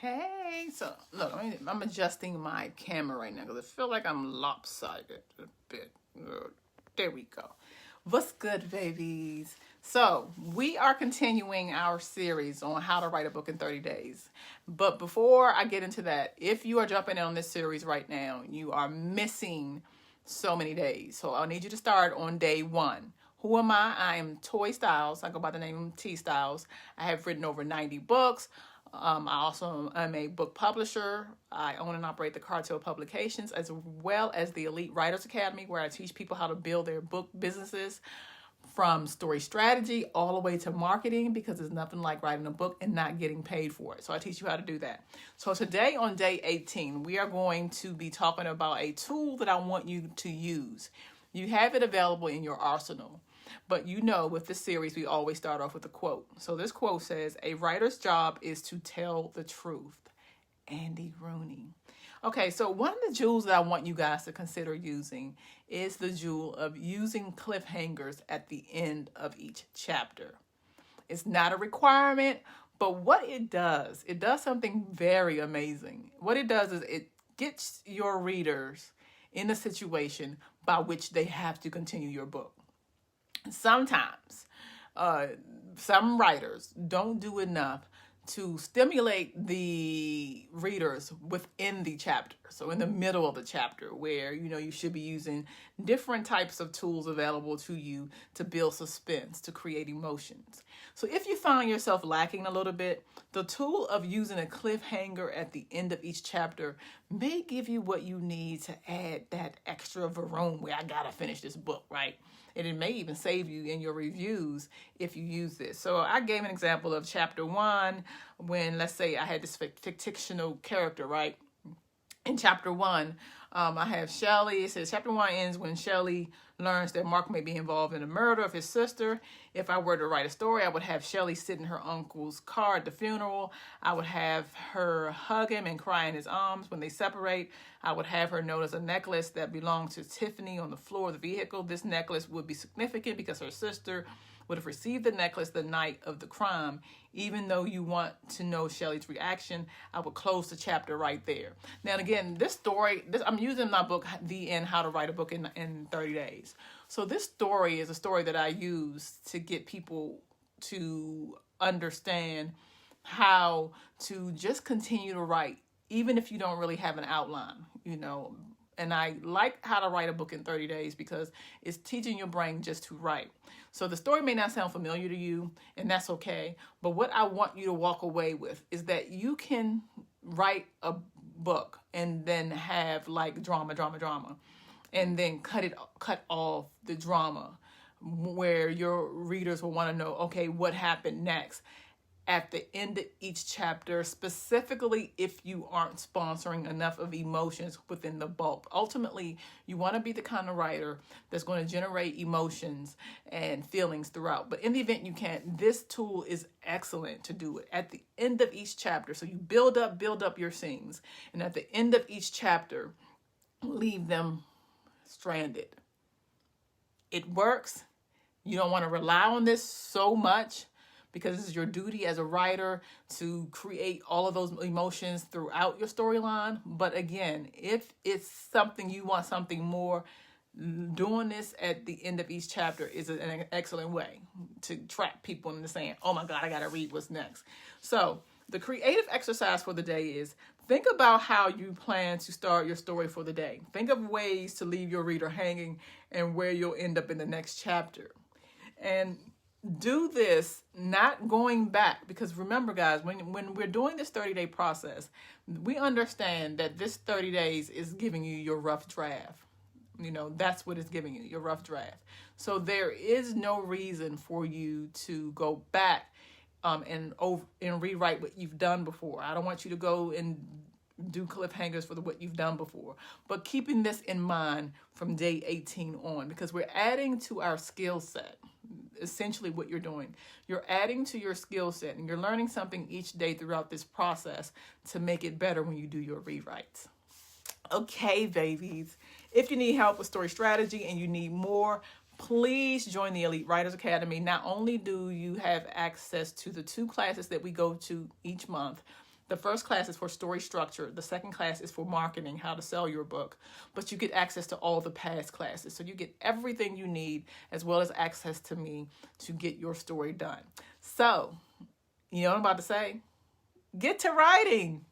Hey, so look, I'm adjusting my camera right now because I feel like I'm lopsided a bit. There we go. What's good, babies? So, we are continuing our series on how to write a book in 30 days. But before I get into that, if you are jumping in on this series right now, you are missing so many days. So, I need you to start on day 1. Who am I? I am Toy Styles. I go by the name T Styles. I have written over 90 books. I also am a book publisher. I own and operate the Cartel Publications, as well as the Elite Writers Academy, where I teach people how to build their book businesses from story strategy all the way to marketing, because there's nothing like writing a book and not getting paid for it. So I teach you how to do that. So today on day 18, we are going to be talking about a tool that I want you to use. You have it available in your arsenal. But you know, with this series, we always start off with a quote. So this quote says, "A writer's job is to tell the truth." Andy Rooney. Okay, so one of the jewels that I want you guys to consider using is the jewel of using cliffhangers at the end of each chapter. It's not a requirement, but what it does something very amazing. What it does is it gets your readers in a situation by which they have to continue your book. Sometimes some writers don't do enough to stimulate the readers within the chapter. So in the middle of the chapter, where you should be using different types of tools available to you to build suspense, to create emotions. So if you find yourself lacking a little bit, the tool of using a cliffhanger at the end of each chapter may give you what you need to add that extra varoom where I gotta finish this book, right? And it may even save you in your reviews if you use this. So I gave an example of chapter 1 when, let's say, I had this fictional character, right? In chapter 1, I have Shelley. It says chapter 1 ends when Shelley learns that Mark may be involved in the murder of his sister. If I were to write a story, I would have Shelley sit in her uncle's car at the funeral. I would have her hug him and cry in his arms when they separate. I would have her notice a necklace that belonged to Tiffany on the floor of the vehicle. This necklace would be significant because her sister would have received the necklace the night of the crime. Even though you want to know Shelley's reaction, I would close the chapter right there. Now, again, this story, I'm using my book, The End, How to Write a Book in 30 Days. So this story is a story that I use to get people to understand how to just continue to write, even if you don't really have an outline, And I like how to write a book in 30 days because it's teaching your brain just to write. So the story may not sound familiar to you, and that's okay. But what I want you to walk away with is that you can write a book and then have like drama, and then cut off the drama where your readers will want to know, okay, what happened next at the end of each chapter, specifically if you aren't sponsoring enough of emotions within the bulk. Ultimately, you want to be the kind of writer that's going to generate emotions and feelings throughout. But in the event you can't, this tool is excellent to do it at the end of each chapter. So you build up your scenes. And at the end of each chapter, leave them stranded. It works. You don't want to rely on this so much, because it's your duty as a writer to create all of those emotions throughout your storyline. But again, if it's something you want something more, doing this at the end of each chapter is an excellent way to trap people into saying, oh my God, I gotta read what's next. So the creative exercise for the day is think about how you plan to start your story for the day. Think of ways to leave your reader hanging and where you'll end up in the next chapter. And do this not going back, because remember, guys, when we're doing this 30-day process, we understand that this 30 days is giving you your rough draft. That's what it's giving you, your rough draft. So there is no reason for you to go back and rewrite what you've done before. I don't want you to go and do cliffhangers for what you've done before, but keeping this in mind from day 18 on, because we're adding to our skill set. Essentially what you're doing, you're adding to your skill set, and you're learning something each day throughout this process to make it better when you do your rewrites. Okay, babies, if you need help with story strategy and you need more, please join the Elite Writers Academy. Not only do you have access to the 2 classes that we go to each month, The first class is for story structure. The second class is for marketing, how to sell your book. But you get access to all the past classes. So you get everything you need as well as access to me to get your story done. So, you know what I'm about to say? Get to writing.